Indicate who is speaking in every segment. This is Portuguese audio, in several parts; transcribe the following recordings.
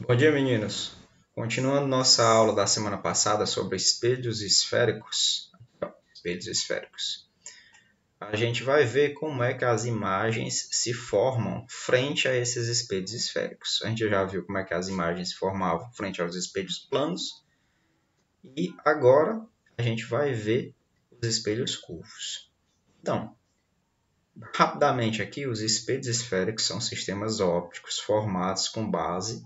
Speaker 1: Bom dia, meninos! Continuando nossa aula da semana passada sobre espelhos esféricos, a gente vai ver como é que as imagens se formam frente a esses espelhos esféricos. A gente já viu como é que as imagens se formavam frente aos espelhos planos e agora a gente vai ver os espelhos curvos. Então, rapidamente aqui, os espelhos esféricos são sistemas ópticos formados com base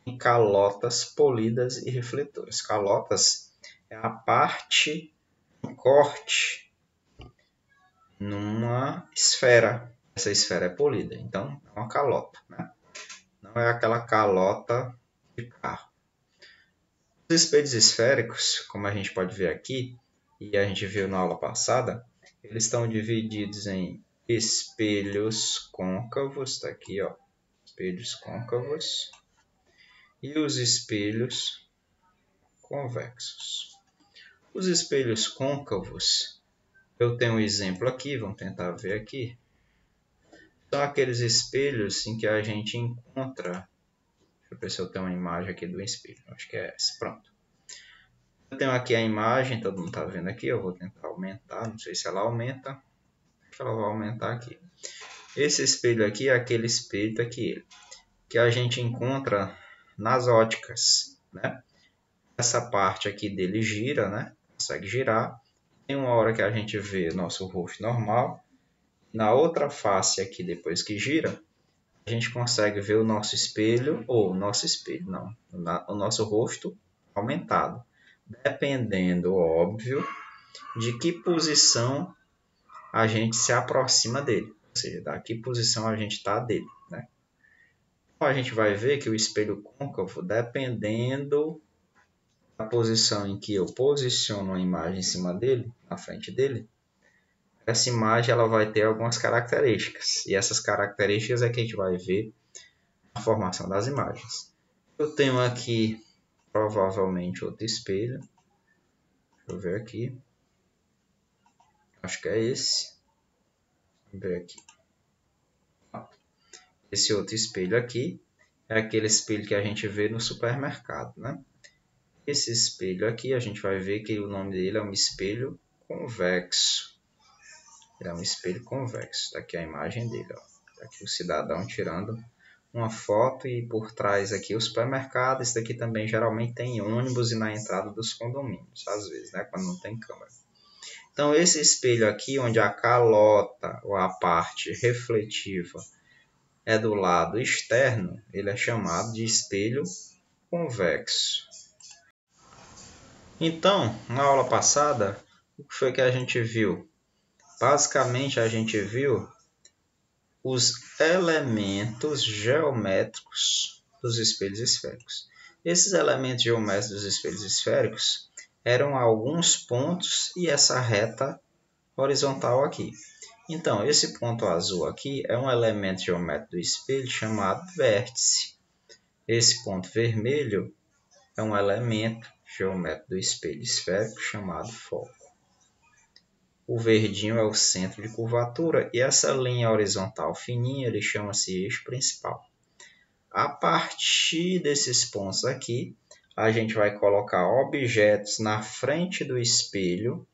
Speaker 1: em calotas polidas e refletoras. Calotas é a parte do corte numa esfera. Essa esfera é polida, então é uma calota, né? Não é aquela calota de carro. Os espelhos esféricos, como a gente pode ver aqui, e a gente viu na aula passada, eles estão divididos em espelhos côncavos, está aqui, ó, espelhos côncavos, e os espelhos convexos. Os espelhos côncavos, eu tenho um exemplo aqui, vamos tentar ver aqui. São aqueles espelhos em que a gente encontra... Deixa eu ver se eu tenho uma imagem aqui do espelho. Acho que é essa, pronto. Eu tenho aqui a imagem, todo mundo está vendo aqui, eu vou tentar aumentar, não sei se ela aumenta. Acho que ela vai aumentar aqui. Esse espelho aqui é aquele espelho aqui, que a gente encontra nas óticas, né? Essa parte aqui dele gira, né? Consegue girar. Tem uma hora que a gente vê nosso rosto normal. Na outra face aqui, depois que gira, a gente consegue ver o nosso espelho, ou nosso espelho, não, o nosso rosto aumentado. Dependendo, óbvio, de que posição a gente se aproxima dele. Ou seja, da que posição a gente está dele, né? Então, a gente vai ver que o espelho côncavo, dependendo da posição em que eu posiciono a imagem em cima dele, na frente dele, essa imagem ela vai ter algumas características. E essas características é que a gente vai ver na formação das imagens. Eu tenho aqui provavelmente outro espelho. Deixa eu ver aqui. Acho que é esse. Vamos ver aqui. Esse outro espelho aqui é aquele espelho que a gente vê no supermercado, né? Esse espelho aqui a gente vai ver que o nome dele é um espelho convexo. Ele é um espelho convexo. Está aqui a imagem dele. Está aqui o cidadão tirando uma foto e por trás aqui o supermercado. Isso daqui também geralmente tem ônibus e na entrada dos condomínios, às vezes, né? Quando não tem câmera. Então, esse espelho aqui, onde a calota ou a parte refletiva é do lado externo, ele é chamado de espelho convexo. Então, na aula passada, o que foi que a gente viu? Basicamente, a gente viu os elementos geométricos dos espelhos esféricos. Esses elementos geométricos dos espelhos esféricos eram alguns pontos e essa reta horizontal aqui. Então, esse ponto azul aqui é um elemento geométrico do espelho chamado vértice. Esse ponto vermelho é um elemento geométrico do espelho esférico chamado foco. O verdinho é o centro de curvatura e essa linha horizontal fininha ele chama-se eixo principal. A partir desses pontos aqui, a gente vai colocar objetos na frente do espelho,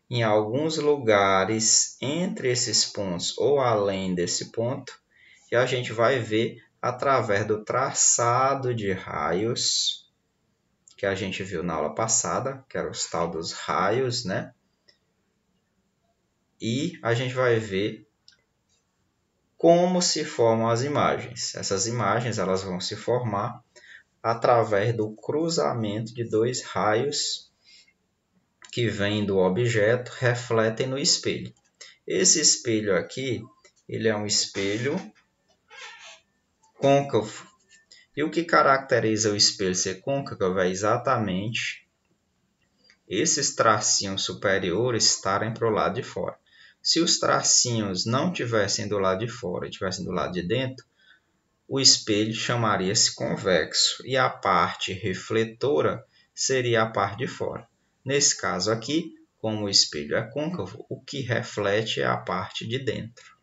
Speaker 1: em alguns lugares entre esses pontos ou além desse ponto, e a gente vai ver através do traçado de raios que a gente viu na aula passada, que eram os tal dos raios, né? E a gente vai ver como se formam as imagens. Essas imagens elas vão se formar através do cruzamento de dois raios que vêm do objeto, refletem no espelho. Esse espelho aqui, ele é um espelho côncavo. E o que caracteriza o espelho ser côncavo é exatamente esses tracinhos superiores estarem para o lado de fora. Se os tracinhos não tivessem do lado de fora e tivessem do lado de dentro, o espelho chamaria-se convexo e a parte refletora seria a parte de fora. Nesse caso aqui, como o espelho é côncavo, o que reflete é a parte de dentro.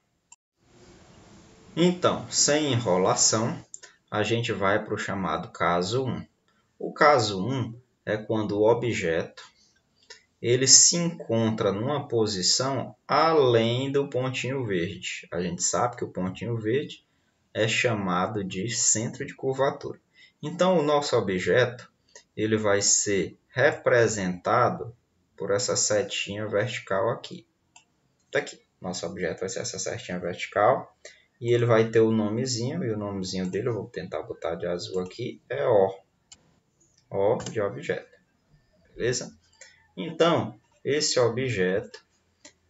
Speaker 1: Então, sem enrolação, a gente vai para o chamado caso 1. O caso 1 é quando o objeto ele se encontra numa posição além do pontinho verde. A gente sabe que o pontinho verde é chamado de centro de curvatura. Então, o nosso objeto ele vai ser representado por essa setinha vertical aqui. Daqui, nosso objeto vai ser essa setinha vertical e ele vai ter o nomezinho, e o nomezinho dele, eu vou tentar botar de azul aqui, é O. O de objeto, beleza? Então, esse objeto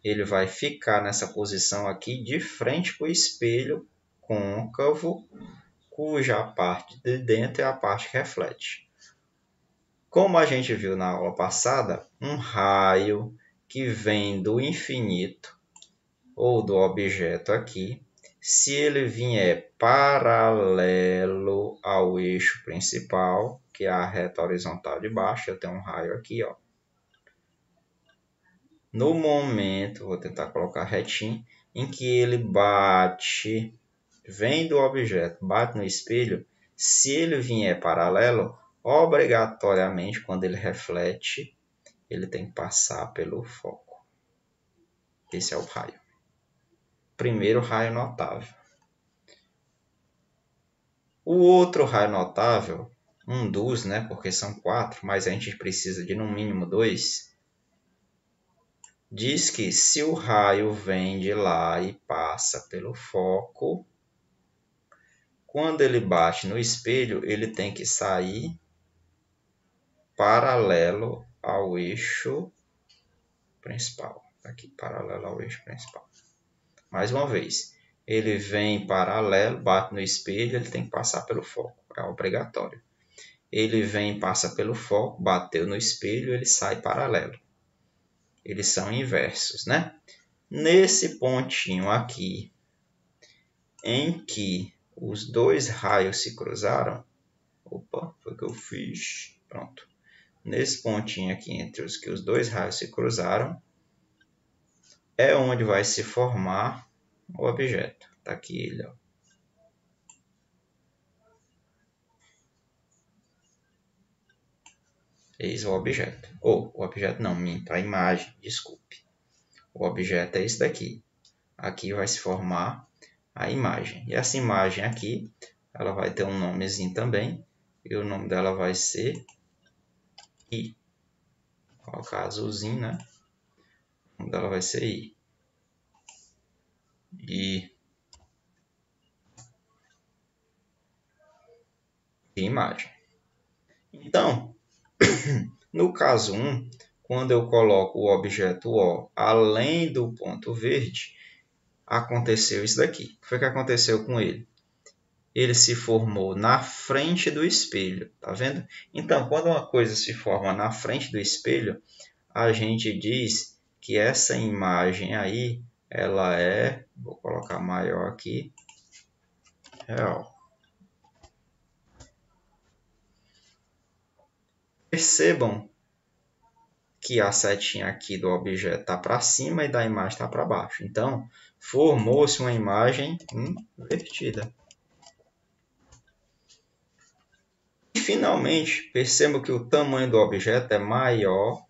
Speaker 1: ele vai ficar nessa posição aqui de frente para o espelho côncavo, cuja parte de dentro é a parte que reflete. Como a gente viu na aula passada, um raio que vem do infinito ou do objeto aqui, se ele vier paralelo ao eixo principal, que é a reta horizontal de baixo, eu tenho um raio aqui, ó. No momento, vou tentar colocar retinho, em que ele bate, vem do objeto, bate no espelho, se ele vier paralelo, obrigatoriamente, quando ele reflete, ele tem que passar pelo foco. Esse é o raio. Primeiro raio notável. O outro raio notável, um dos, né, porque são 4, mas a gente precisa de no mínimo 2, diz que se o raio vem de lá e passa pelo foco, quando ele bate no espelho, ele tem que sair paralelo ao eixo principal. Aqui, paralelo ao eixo principal. Mais uma vez, ele vem paralelo, bate no espelho, ele tem que passar pelo foco. É obrigatório. Ele vem, passa pelo foco, bateu no espelho, ele sai paralelo. Eles são inversos, né? Nesse pontinho aqui, em que os dois raios se cruzaram, opa, foi o que eu fiz, pronto. Nesse pontinho aqui, entre os que os dois raios se cruzaram, é onde vai se formar o objeto. Está aqui ele, ó. Eis o objeto. Ou, o objeto não, minto, a imagem, desculpe. O objeto é esse daqui. Aqui vai se formar a imagem. E essa imagem aqui, ela vai ter um nomezinho também. E o nome dela vai ser I. Vou colocar azulzinho, né? O nome dela vai ser I. E imagem. Então, no caso 1, quando eu coloco o objeto O além do ponto verde, aconteceu isso daqui. O que foi que aconteceu com ele? Ele se formou na frente do espelho, tá vendo? Então, quando uma coisa se forma na frente do espelho, a gente diz que essa imagem aí, ela é, vou colocar maior aqui, real. Percebam que a setinha aqui do objeto está para cima e da imagem está para baixo. Então, formou-se uma imagem invertida. E, finalmente, percebam que o tamanho do objeto é maior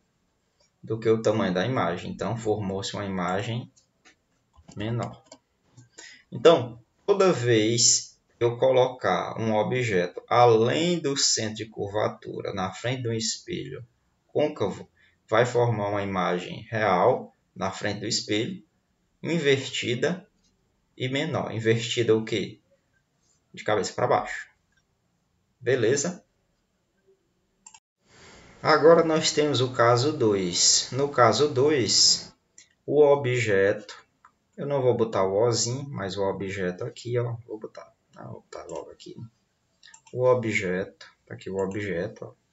Speaker 1: do que o tamanho da imagem. Então, formou-se uma imagem menor. Então, toda vez que eu colocar um objeto além do centro de curvatura na frente de um espelho côncavo, vai formar uma imagem real na frente do espelho, invertida e menor. Invertida o quê? De cabeça para baixo. Beleza? Agora nós temos o caso 2. No caso 2, o objeto, eu não vou botar o Ozinho, mas o objeto aqui, ó, vou botar logo aqui. O objeto, tá aqui o objeto, ó.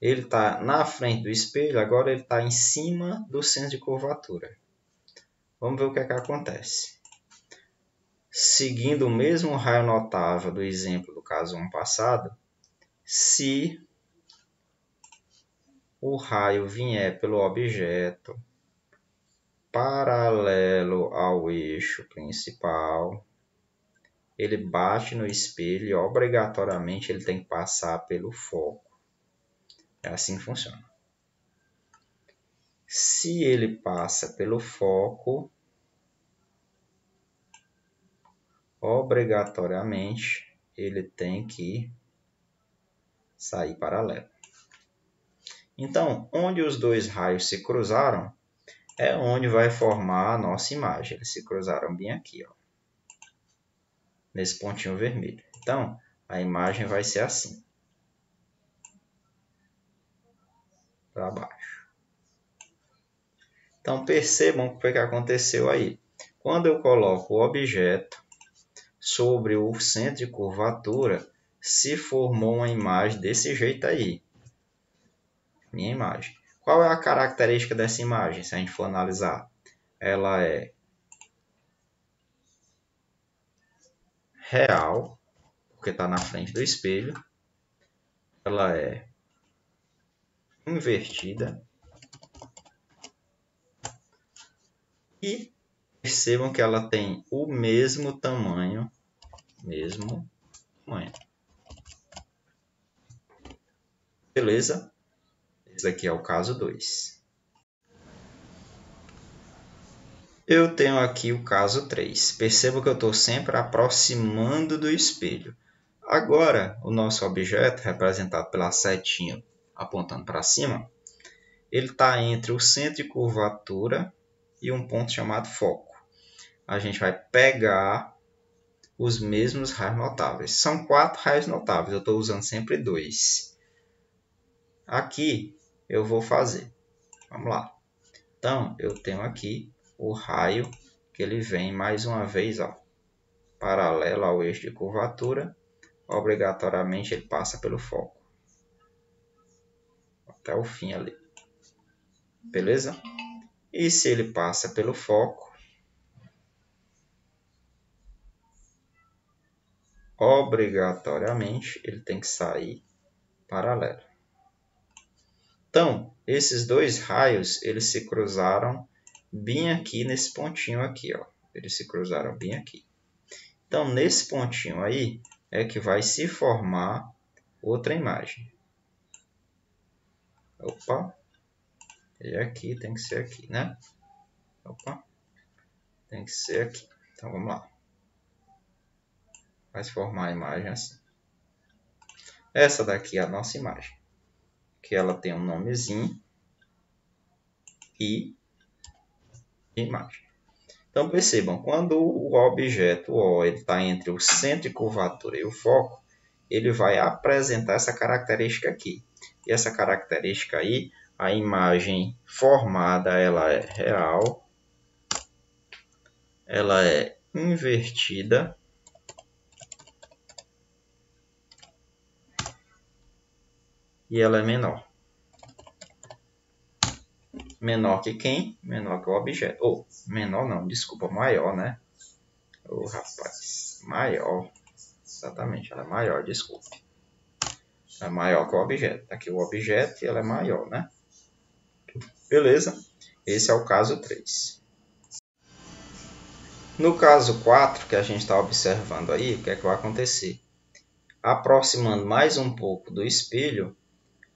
Speaker 1: Ele está na frente do espelho, agora ele está em cima do centro de curvatura. Vamos ver o que é que acontece. Seguindo o mesmo raio notável do exemplo do caso 1 passado, se o raio vier pelo objeto paralelo ao eixo principal, ele bate no espelho e obrigatoriamente ele tem que passar pelo foco. É assim que funciona. Se ele passa pelo foco, obrigatoriamente ele tem que sair paralelo. Então, onde os dois raios se cruzaram, é onde vai formar a nossa imagem. Eles se cruzaram bem aqui, ó, nesse pontinho vermelho. Então, a imagem vai ser assim, para baixo. Então, percebam o que foi que aconteceu aí. Quando eu coloco o objeto sobre o centro de curvatura, se formou uma imagem desse jeito aí. Minha imagem. Qual é a característica dessa imagem, se a gente for analisar? Ela é real, porque está na frente do espelho. Ela é invertida. E percebam que ela tem o mesmo tamanho. Beleza? Esse aqui é o caso 2. Eu tenho aqui o caso 3. Perceba que eu estou sempre aproximando do espelho. Agora, o nosso objeto, representado pela setinha apontando para cima, ele está entre o centro de curvatura e um ponto chamado foco. A gente vai pegar os mesmos raios notáveis. São 4 raios notáveis, eu estou usando sempre 2. Aqui eu vou fazer. Vamos lá. Então, eu tenho aqui o raio que ele vem mais uma vez, ó, paralelo ao eixo de curvatura. Obrigatoriamente ele passa pelo foco. Até o fim ali. Beleza? E se ele passa pelo foco, obrigatoriamente ele tem que sair paralelo. Então, esses dois raios, eles se cruzaram bem aqui nesse pontinho aqui, ó. Eles se cruzaram bem aqui. Então, nesse pontinho aí é que vai se formar outra imagem. Opa. E aqui tem que ser aqui, né? Opa. Tem que ser aqui. Então, vamos lá. Vai se formar a imagem assim. Essa daqui é a nossa imagem. Que ela tem um nomezinho e imagem. Então, percebam, quando o objeto O está entre o centro de curvatura e o foco, ele vai apresentar essa característica aqui. E essa característica aí, a imagem formada, ela é real, ela é invertida e ela é menor. Menor que quem? Menor que o objeto. Ou, menor não, desculpa, maior, né? Ô, rapaz, maior. Exatamente, ela é maior, desculpe. É maior que o objeto. Aqui o objeto e ela é maior, né? Beleza? Esse é o caso 3. No caso 4, que a gente está observando aí, o que é que vai acontecer? Aproximando mais um pouco do espelho,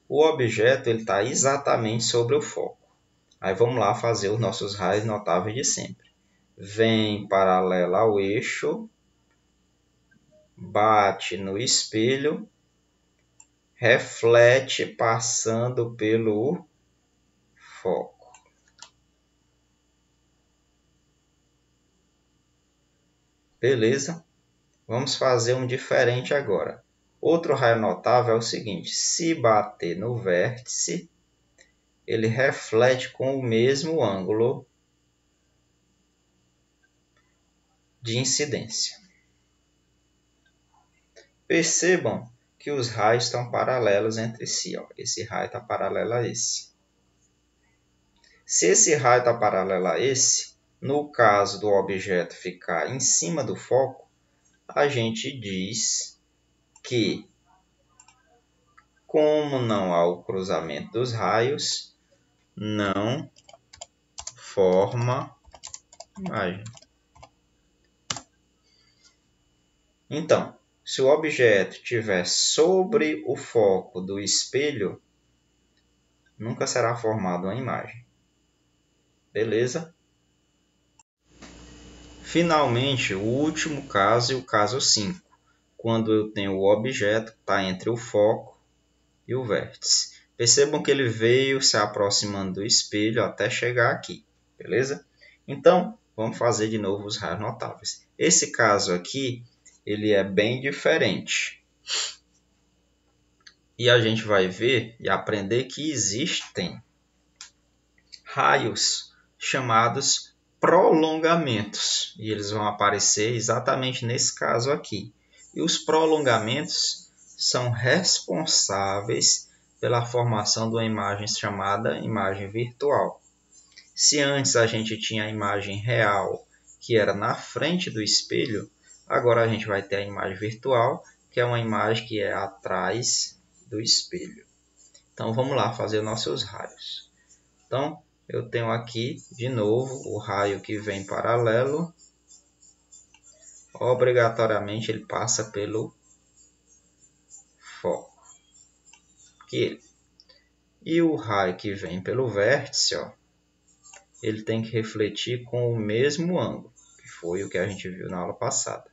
Speaker 1: o objeto está exatamente sobre o foco. Aí vamos lá fazer os nossos raios notáveis de sempre. Vem paralelo ao eixo, bate no espelho, reflete passando pelo foco. Beleza? Vamos fazer um diferente agora. Outro raio notável é o seguinte: se bater no vértice, ele reflete com o mesmo ângulo de incidência. Percebam que os raios estão paralelos entre si. Ó. Esse raio está paralelo a esse. Se esse raio está paralelo a esse, no caso do objeto ficar em cima do foco, a gente diz que, como não há o cruzamento dos raios, não forma imagem. Então, se o objeto estiver sobre o foco do espelho, nunca será formada uma imagem. Beleza? Finalmente, o último caso e o caso 5, quando eu tenho o objeto que está entre o foco e o vértice. Percebam que ele veio se aproximando do espelho até chegar aqui, beleza? Então, vamos fazer de novo os raios notáveis. Esse caso aqui, ele é bem diferente. E a gente vai ver e aprender que existem raios chamados prolongamentos. E eles vão aparecer exatamente nesse caso aqui. E os prolongamentos são responsáveis pela formação de uma imagem chamada imagem virtual. Se antes a gente tinha a imagem real, que era na frente do espelho, agora a gente vai ter a imagem virtual, que é uma imagem que é atrás do espelho. Então vamos lá fazer nossos raios. Então eu tenho aqui de novo o raio que vem paralelo. Obrigatoriamente ele passa pelo foco. Aqui. E o raio que vem pelo vértice, ó, ele tem que refletir com o mesmo ângulo, que foi o que a gente viu na aula passada.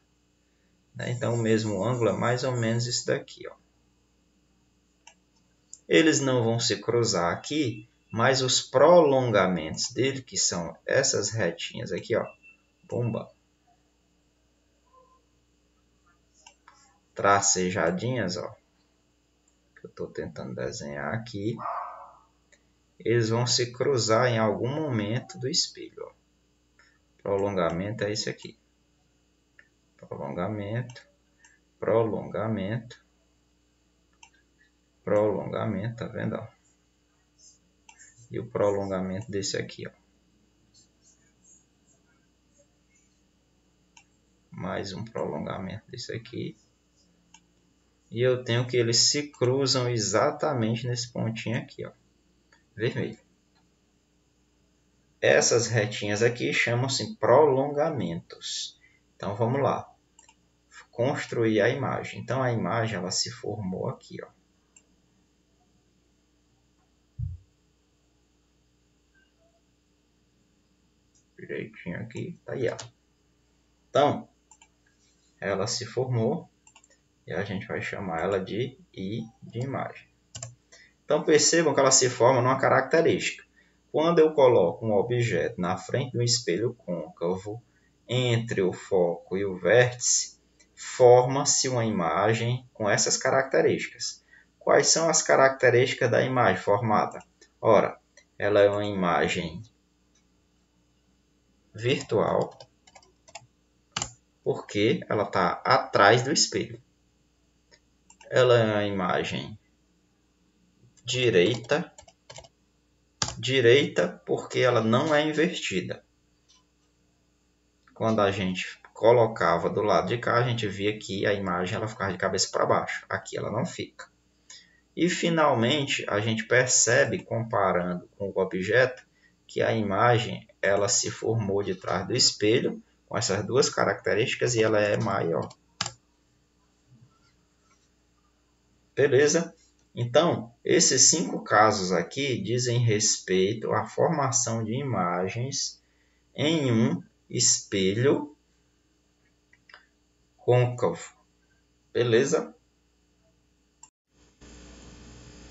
Speaker 1: Então o mesmo ângulo é mais ou menos isso daqui, ó. Eles não vão se cruzar aqui, mas os prolongamentos dele, que são essas retinhas aqui, ó, pumba, tracejadinhas, ó, que eu estou tentando desenhar aqui, eles vão se cruzar em algum momento do espelho, ó. Prolongamento é esse aqui. Prolongamento, prolongamento, prolongamento, tá vendo, ó? E o prolongamento desse aqui, ó. Mais um prolongamento desse aqui. E eu tenho que eles se cruzam exatamente nesse pontinho aqui, ó, vermelho. Essas retinhas aqui chamam-se prolongamentos. Então vamos lá. Construir a imagem. Então a imagem ela se formou aqui, ó. Direitinho aqui, tá aí, ó. Então, ela se formou e a gente vai chamar ela de I de imagem. Então percebam que ela se forma numa característica. Quando eu coloco um objeto na frente de um espelho côncavo, entre o foco e o vértice, forma-se uma imagem com essas características. Quais são as características da imagem formada? Ora, ela é uma imagem virtual, porque ela está atrás do espelho. Ela é uma imagem direita porque ela não é invertida. Quando a gente colocava do lado de cá, a gente via que a imagem ela ficava de cabeça para baixo. Aqui ela não fica. E finalmente a gente percebe, comparando com o objeto, que a imagem ela se formou de trás do espelho, com essas duas características, e ela é maior. Beleza? Então, esses 5 casos aqui dizem respeito à formação de imagens em um espelho côncavo. Beleza?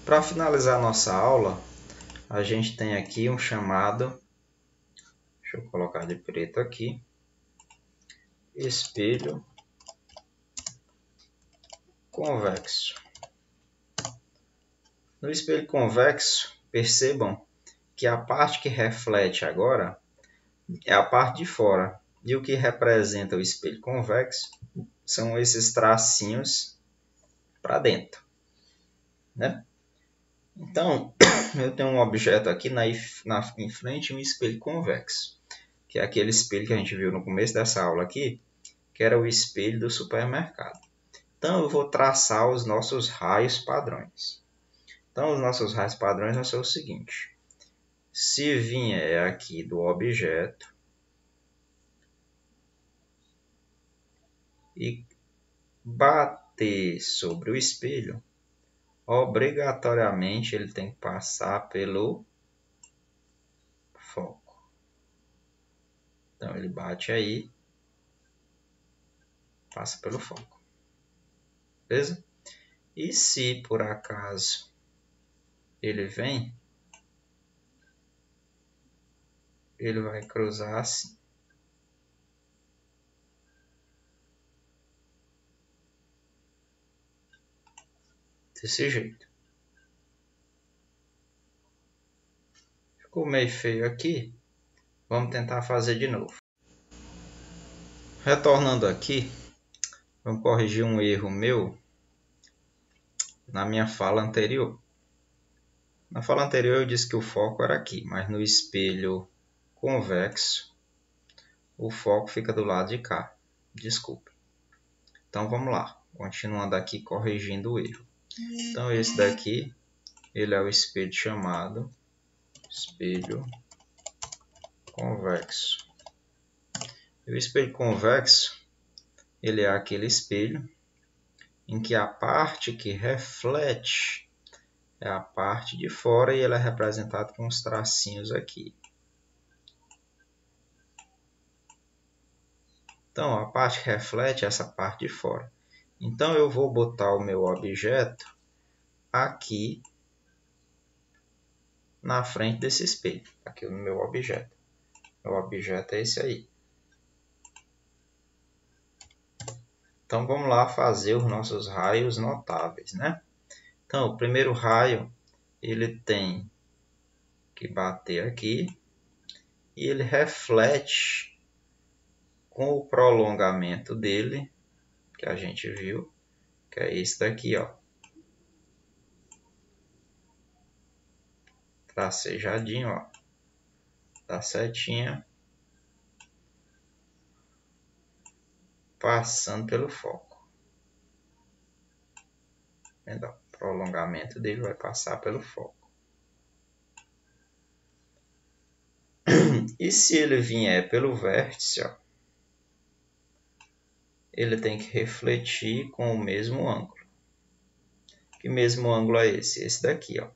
Speaker 1: Para finalizar nossa aula, a gente tem aqui um chamado, deixa eu colocar de preto aqui, espelho convexo. No espelho convexo, percebam que a parte que reflete agora é a parte de fora. E o que representa o espelho convexo são esses tracinhos para dentro, né? Então, eu tenho um objeto aqui em frente um espelho convexo, que é aquele espelho que a gente viu no começo dessa aula aqui, que era o espelho do supermercado. Então, eu vou traçar os nossos raios padrões. Então, os nossos raios padrões vão ser o seguinte. Se vier aqui do objeto e bater sobre o espelho, obrigatoriamente ele tem que passar pelo foco. Então ele bate aí, passa pelo foco. Beleza? E se por acaso ele vem, ele vai cruzar assim. Desse jeito. Ficou meio feio aqui. Vamos tentar fazer de novo. Retornando aqui, vamos corrigir um erro meu na minha fala anterior. Na fala anterior eu disse que o foco era aqui, mas no espelho convexo o foco fica do lado de cá. Desculpe. Então vamos lá. Continuando aqui corrigindo o erro. Então esse daqui, ele é o espelho chamado espelho convexo. E o espelho convexo, ele é aquele espelho em que a parte que reflete é a parte de fora e ele é representado com os tracinhos aqui. Então, a parte que reflete é essa parte de fora. Então, eu vou botar o meu objeto aqui na frente desse espelho. Aqui no meu objeto. Meu objeto é esse aí. Então, vamos lá fazer os nossos raios notáveis, né? Então, o primeiro raio, ele tem que bater aqui e ele reflete com o prolongamento dele, que a gente viu, que é esse daqui, ó. Tracejadinho, ó. Da setinha. Passando pelo foco. O prolongamento dele vai passar pelo foco. E se ele vier pelo vértice, ó, ele tem que refletir com o mesmo ângulo. Que mesmo ângulo é esse? Esse daqui, ó.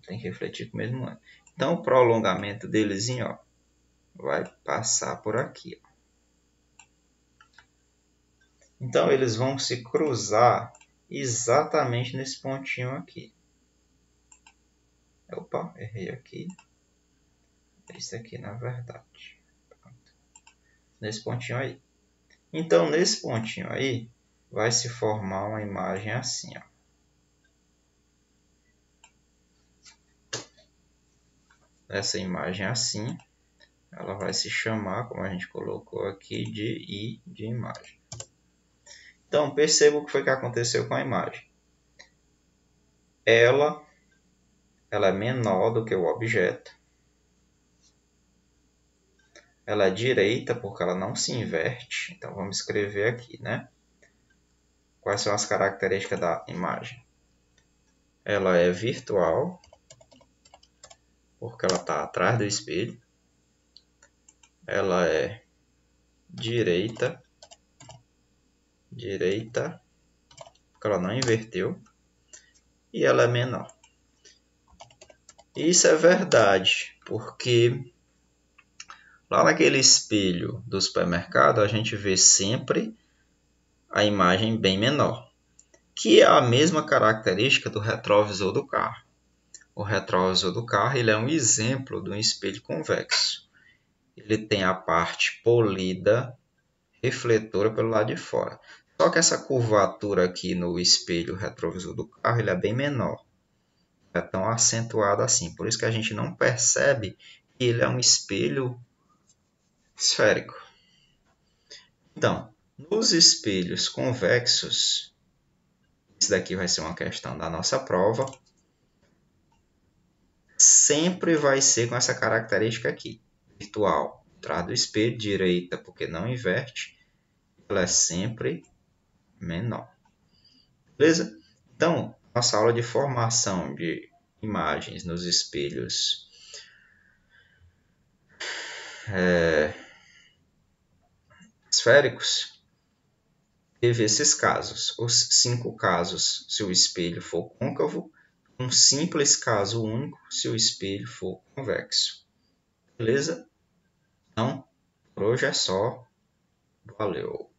Speaker 1: Tem que refletir com o mesmo ângulo. Então, o prolongamento delezinho, ó, vai passar por aqui, ó. Então, eles vão se cruzar exatamente nesse pontinho aqui. Opa, errei aqui. Esse aqui, na verdade. Pronto. Nesse pontinho aí. Então, nesse pontinho aí, vai se formar uma imagem assim, ó. Essa imagem assim, ela vai se chamar, como a gente colocou aqui, de I de imagem. Então, perceba o que foi que aconteceu com a imagem. Ela é menor do que o objeto. Ela é direita porque ela não se inverte. Então, vamos escrever aqui, né? Quais são as características da imagem? Ela é virtual, porque ela está atrás do espelho. Ela é direita, porque ela não inverteu. E ela é menor. Isso é verdade, porque lá naquele espelho do supermercado a gente vê sempre a imagem bem menor, que é a mesma característica do retrovisor do carro. O retrovisor do carro ele é um exemplo de um espelho convexo. Ele tem a parte polida, refletora pelo lado de fora. Só que essa curvatura aqui no espelho retrovisor do carro ele é bem menor. É tão acentuado assim. Por isso que a gente não percebe que ele é um espelho esférico. Então, nos espelhos convexos, isso daqui vai ser uma questão da nossa prova, sempre vai ser com essa característica aqui, virtual. Atrás do espelho, direita porque não inverte, ela é sempre menor. Beleza? Então, nossa aula de formação de imagens nos espelhos esféricos teve esses casos. Os 5 casos se o espelho for côncavo, um simples caso único se o espelho for convexo. Beleza? Então, por hoje é só. Valeu!